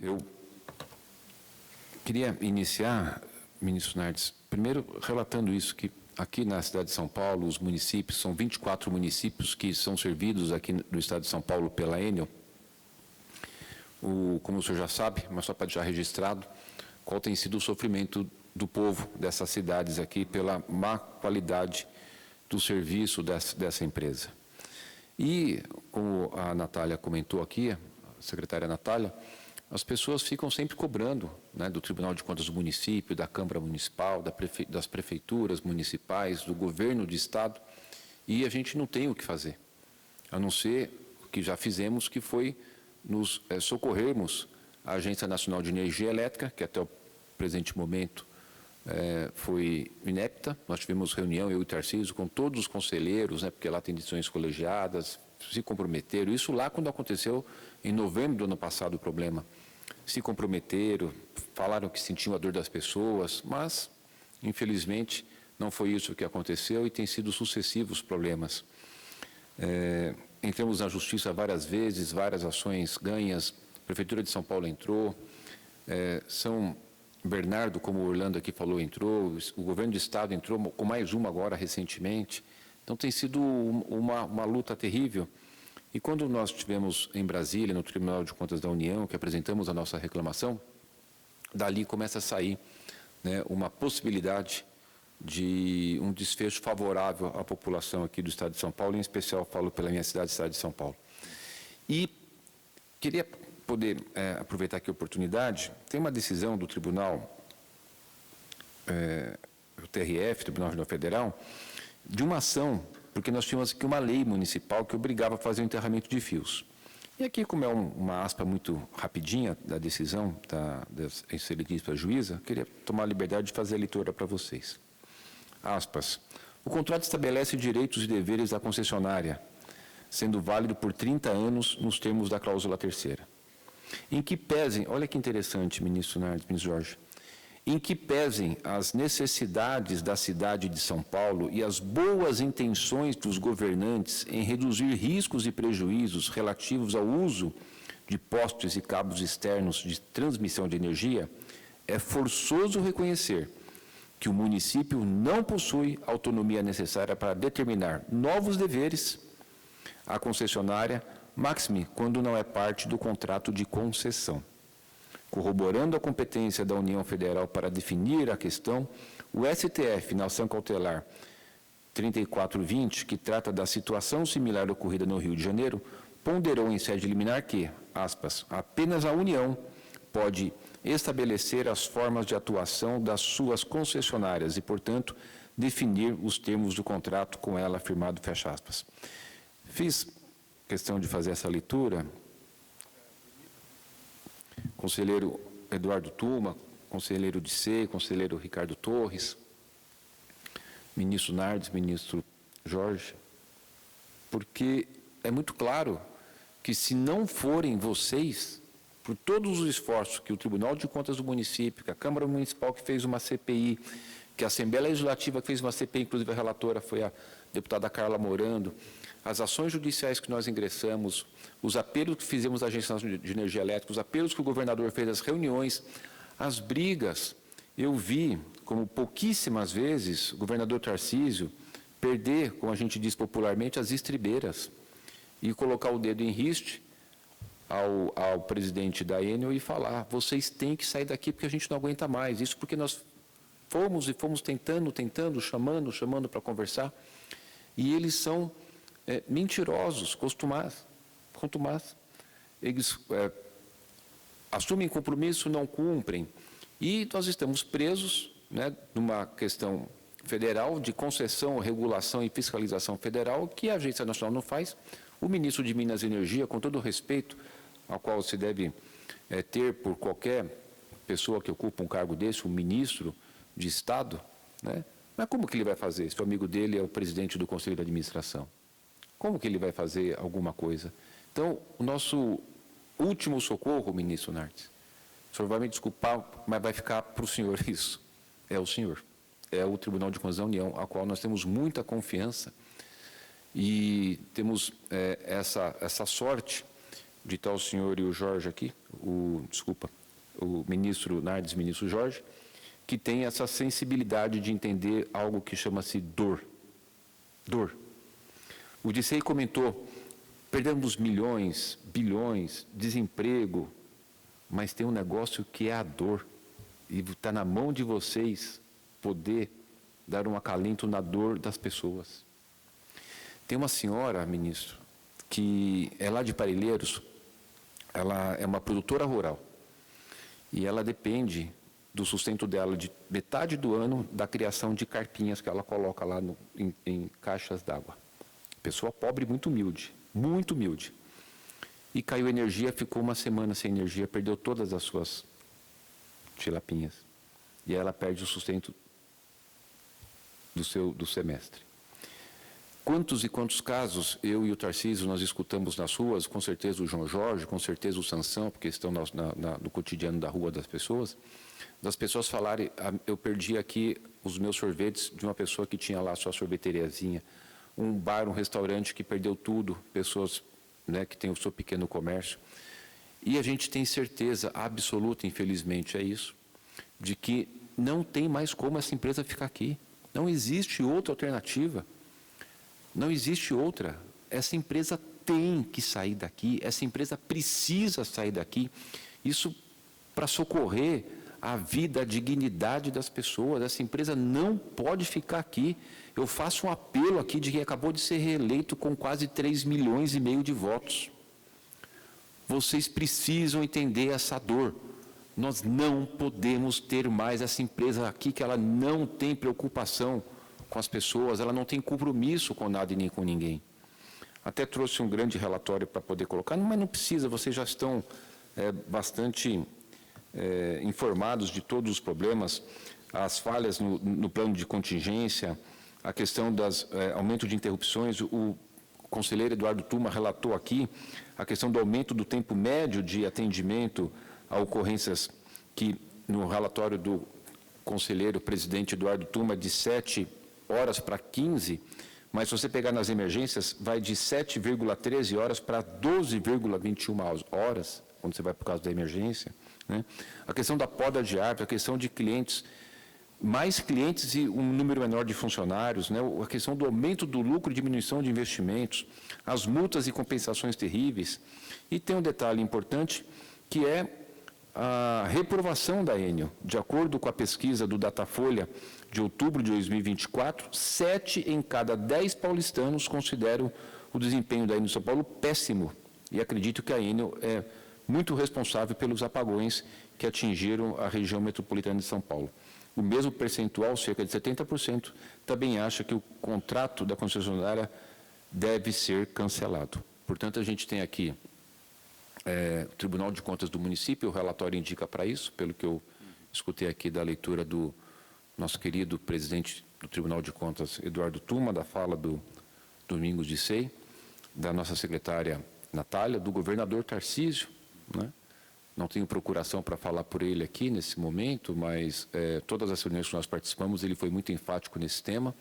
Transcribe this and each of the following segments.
Eu queria iniciar, ministro Nardes, primeiro relatando isso, que aqui na cidade de São Paulo, os municípios, são 24 municípios que são servidos aqui no estado de São Paulo pela Enel. Como o senhor já sabe, mas só para deixar registrado, qual tem sido o sofrimento do povo dessas cidades aqui pela má qualidade do serviço dessa empresa. E, como a Natália comentou aqui, a secretária Natália, as pessoas ficam sempre cobrando, né, do Tribunal de Contas do município, da Câmara Municipal, das prefeituras municipais, do governo de estado, e a gente não tem o que fazer, a não ser o que já fizemos, que foi nos socorrermos a Agência Nacional de Energia Elétrica, que até o presente momento foi inepta. Nós tivemos reunião, eu e o Tarcísio, com todos os conselheiros, né, porque lá tem decisões colegiadas, se comprometeram. Isso lá quando aconteceu em novembro do ano passado o problema. Se comprometeram, falaram que sentiam a dor das pessoas, mas, infelizmente, não foi isso que aconteceu e tem sido sucessivos problemas. Entramos na Justiça várias vezes, várias ações ganhas, a Prefeitura de São Paulo entrou, São Bernardo, como o Orlando aqui falou, entrou, o Governo do Estado entrou com mais uma agora recentemente. Então tem sido uma luta terrível. E quando nós estivemos em Brasília, no Tribunal de Contas da União, que apresentamos a nossa reclamação, dali começa a sair, né, uma possibilidade de um desfecho favorável à população aqui do Estado de São Paulo, em especial falo pela minha cidade, Estado de São Paulo. E queria poder aproveitar aqui a oportunidade, tem uma decisão do Tribunal, o TRF, Tribunal Regional Federal, de uma ação, porque nós tínhamos aqui uma lei municipal que obrigava a fazer o enterramento de fios. E aqui, como é uma aspa muito rapidinha da decisão da excelentíssima juíza, queria tomar a liberdade de fazer a leitura para vocês. Aspas. O contrato estabelece direitos e deveres da concessionária, sendo válido por 30 anos nos termos da cláusula 3ª. Em que pesem, olha que interessante, ministro Nardes, ministro Jorge, em que pesem as necessidades da cidade de São Paulo e as boas intenções dos governantes em reduzir riscos e prejuízos relativos ao uso de postes e cabos externos de transmissão de energia, é forçoso reconhecer que o município não possui autonomia necessária para determinar novos deveres à concessionária, máxime quando não é parte do contrato de concessão. Corroborando a competência da União Federal para definir a questão, o STF, na ação cautelar 3420, que trata da situação similar ocorrida no Rio de Janeiro, ponderou em sede liminar que, aspas, apenas a União pode estabelecer as formas de atuação das suas concessionárias e, portanto, definir os termos do contrato com ela firmado, fecha aspas. Fiz questão de fazer essa leitura. Conselheiro Eduardo Tuma, conselheiro Dissê, conselheiro Ricardo Torres, ministro Nardes, ministro Jorge, porque é muito claro que se não forem vocês, por todos os esforços que o Tribunal de Contas do município, que a Câmara Municipal que fez uma CPI, que a Assembleia Legislativa que fez uma CPI, inclusive a relatora foi a deputada Carla Morando, as ações judiciais que nós ingressamos, os apelos que fizemos à Agência Nacional de Energia Elétrica, os apelos que o governador fez, as reuniões, as brigas, eu vi, como pouquíssimas vezes, o governador Tarcísio perder, como a gente diz popularmente, as estribeiras e colocar o dedo em riste ao presidente da Enel e falar, vocês têm que sair daqui porque a gente não aguenta mais. Isso porque nós fomos tentando, chamando para conversar, e eles são mentirosos, contumaz. Eles assumem compromisso, não cumprem. E nós estamos presos, né, numa questão federal de concessão, regulação e fiscalização federal, que a Agência Nacional não faz. O ministro de Minas e Energia, com todo o respeito ao qual se deve ter por qualquer pessoa que ocupa um cargo desse, um ministro de Estado, né? Mas como que ele vai fazer se o amigo dele é o presidente do Conselho de Administração? Como que ele vai fazer alguma coisa? Então, o nosso último socorro, ministro Nardes, o senhor vai me desculpar, mas vai ficar para o senhor isso. É o senhor. É o Tribunal de Contas da União, a qual nós temos muita confiança e temos essa sorte de estar o senhor e o Jorge aqui, o ministro Nardes, ministro Jorge, que tem essa sensibilidade de entender algo que chama-se dor. Dor. O Dicey comentou, perdemos milhões, bilhões, desemprego, mas tem um negócio que é a dor. E está na mão de vocês poder dar um acalento na dor das pessoas. Tem uma senhora, ministro, que é lá de Parelheiros, ela é uma produtora rural. E ela depende do sustento dela de metade do ano da criação de carpinhas que ela coloca lá em caixas d'água. Pessoa pobre, muito humilde, muito humilde. E caiu energia, ficou uma semana sem energia, perdeu todas as suas tilapinhas. E ela perde o sustento do semestre. Quantos e quantos casos eu e o Tarcísio nós escutamos nas ruas, com certeza o João Jorge, com certeza o Sansão, porque estão no cotidiano da rua das pessoas falarem, eu perdi aqui os meus sorvetes de uma pessoa que tinha lá sua sorveteriazinha, um bar, um restaurante que perdeu tudo, pessoas, né, que têm o seu pequeno comércio. E a gente tem certeza absoluta, infelizmente é isso, de que não tem mais como essa empresa ficar aqui. Não existe outra alternativa. Não existe outra. Essa empresa tem que sair daqui, essa empresa precisa sair daqui. Isso para socorrer a vida, a dignidade das pessoas. Essa empresa não pode ficar aqui. Eu faço um apelo aqui de quem acabou de ser reeleito com quase 3,5 milhões de votos. Vocês precisam entender essa dor. Nós não podemos ter mais essa empresa aqui que ela não tem preocupação com as pessoas, ela não tem compromisso com nada e nem com ninguém. Até trouxe um grande relatório para poder colocar, mas não precisa, vocês já estão bastante informados de todos os problemas, as falhas no plano de contingência, a questão das aumento de interrupções. O conselheiro Eduardo Tuma relatou aqui a questão do aumento do tempo médio de atendimento a ocorrências que, no relatório do conselheiro presidente Eduardo Tuma, de 7 horas para 15, mas se você pegar nas emergências, vai de 7,13 horas para 12,21 horas, quando você vai por causa da emergência, né? A questão da poda de árvore, a questão de clientes, mais clientes e um número menor de funcionários, né? A questão do aumento do lucro e diminuição de investimentos, as multas e compensações terríveis. E tem um detalhe importante, que é a reprovação da Enel. De acordo com a pesquisa do Datafolha de outubro de 2024, 7 em cada 10 paulistanos consideram o desempenho da Enel São Paulo péssimo. E acredito que a Enel é muito responsável pelos apagões que atingiram a região metropolitana de São Paulo. O mesmo percentual, cerca de 70%, também acha que o contrato da concessionária deve ser cancelado. Portanto, a gente tem aqui o Tribunal de Contas do município, o relatório indica para isso, pelo que eu escutei aqui da leitura do nosso querido presidente do Tribunal de Contas, Eduardo Tuma, da fala do Domingos Dicey, da nossa secretária Natália, do governador Tarcísio, né? Não tenho procuração para falar por ele aqui nesse momento, mas todas as reuniões que nós participamos, ele foi muito enfático nesse tema.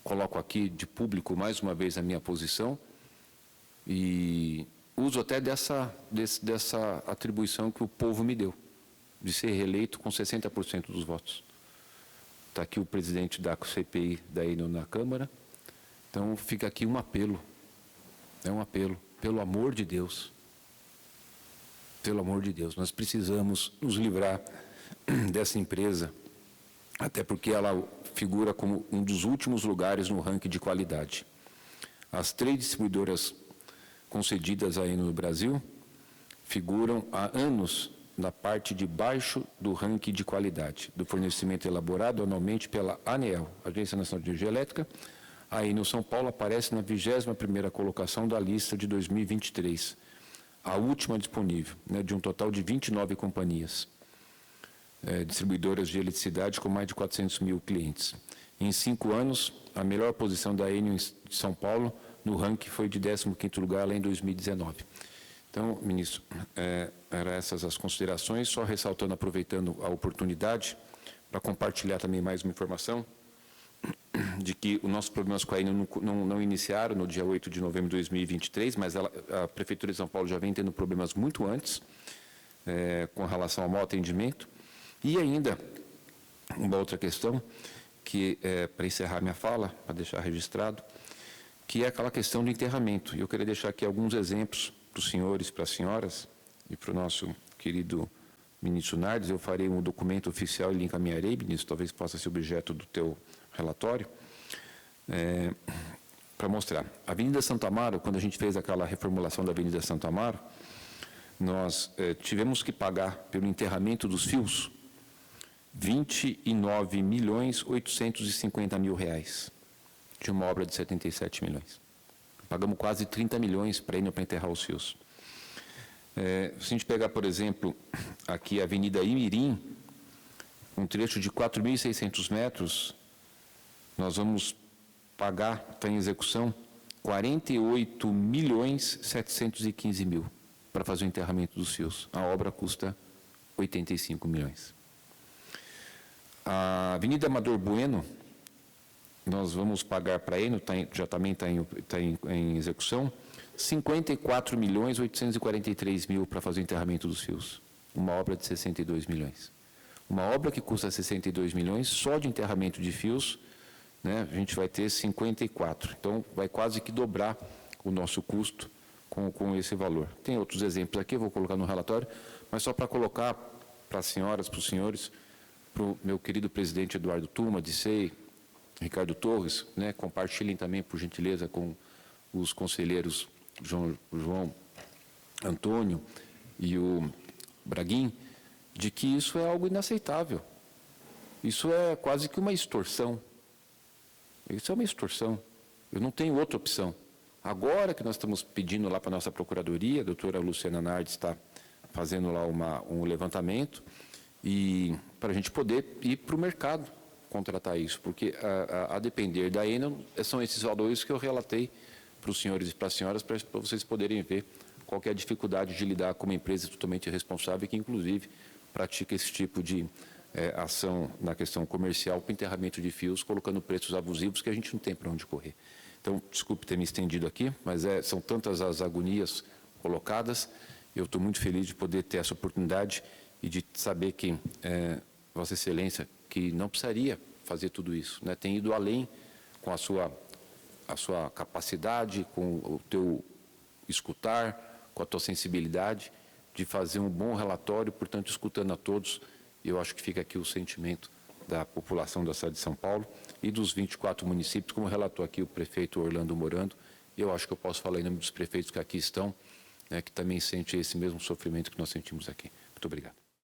Coloco aqui de público mais uma vez a minha posição e uso até dessa atribuição que o povo me deu, de ser reeleito com 60% dos votos. Está aqui o presidente da CPI da Enel na Câmara. Então, fica aqui um apelo, pelo amor de Deus. Pelo amor de Deus, nós precisamos nos livrar dessa empresa, até porque ela figura como um dos últimos lugares no ranking de qualidade. As 3 distribuidoras concedidas à Enel no Brasil figuram há anos na parte de baixo do ranking de qualidade do fornecimento elaborado anualmente pela ANEEL, Agência Nacional de Energia Elétrica. A Enel São Paulo aparece na 21ª colocação da lista de 2023, a última disponível, né, de um total de 29 companhias distribuidoras de eletricidade com mais de 400 mil clientes. Em 5 anos, a melhor posição da Enel de São Paulo no ranking foi de 15º lugar lá em 2019. Então, ministro, eram essas as considerações, só ressaltando, aproveitando a oportunidade para compartilhar também mais uma informação. de que os nossos problemas com a Enel não iniciaram no dia 8 de novembro de 2023, mas a Prefeitura de São Paulo já vem tendo problemas muito antes, com relação ao mau atendimento. E ainda, uma outra questão, que para encerrar minha fala, para deixar registrado, que é aquela questão do enterramento. E eu queria deixar aqui alguns exemplos para os senhores, para as senhoras, e para o nosso querido ministro Nardes. Eu farei um documento oficial e lhe encaminharei, ministro, talvez possa ser objeto do teu relatório, para mostrar. A Avenida Santo Amaro, quando a gente fez aquela reformulação da Avenida Santo Amaro, nós tivemos que pagar pelo enterramento dos fios R$ 29.850.000, de uma obra de 77 milhões. Pagamos quase 30 milhões para enterrar os fios. Se a gente pegar, por exemplo, aqui a Avenida Imirim, um trecho de 4.600 metros, nós vamos pagar, está em execução, R$ 48.715.000 para fazer o enterramento dos fios. A obra custa 85 milhões. A Avenida Amador Bueno, nós vamos pagar para a Enel, já também está em execução, R$ 54.843.000 para fazer o enterramento dos fios. Uma obra de 62 milhões. Uma obra que custa 62 milhões, só de enterramento de fios, né, a gente vai ter 54. Então, vai quase que dobrar o nosso custo com esse valor. Tem outros exemplos aqui, eu vou colocar no relatório, mas só para colocar para as senhoras, para os senhores, para o meu querido presidente Eduardo Tuma, de SEI, Ricardo Torres, né, compartilhem também, por gentileza, com os conselheiros João Antônio e o Braguin, de que isso é algo inaceitável. Isso é quase que uma extorsão. Isso é uma extorsão. Eu não tenho outra opção. Agora que nós estamos pedindo lá para a nossa Procuradoria, a doutora Luciana Nardes está fazendo lá um levantamento, e para a gente poder ir para o mercado contratar isso, porque a depender da Enel, são esses valores que eu relatei para os senhores e para as senhoras, para vocês poderem ver qual que é a dificuldade de lidar com uma empresa totalmente irresponsável, que inclusive pratica esse tipo de ação na questão comercial, com enterramento de fios, colocando preços abusivos que a gente não tem para onde correr. Então, desculpe ter me estendido aqui, mas são tantas as agonias colocadas, eu estou muito feliz de poder ter essa oportunidade e de saber que Vossa Excelência, que não precisaria fazer tudo isso, né, tem ido além com a sua capacidade, com o teu escutar, com a tua sensibilidade, de fazer um bom relatório, portanto, escutando a todos. Eu acho que fica aqui o sentimento da população da cidade de São Paulo e dos 24 municípios, como relatou aqui o prefeito Orlando Morando. Eu acho que eu posso falar em nome dos prefeitos que aqui estão, né, que também sentem esse mesmo sofrimento que nós sentimos aqui. Muito obrigado.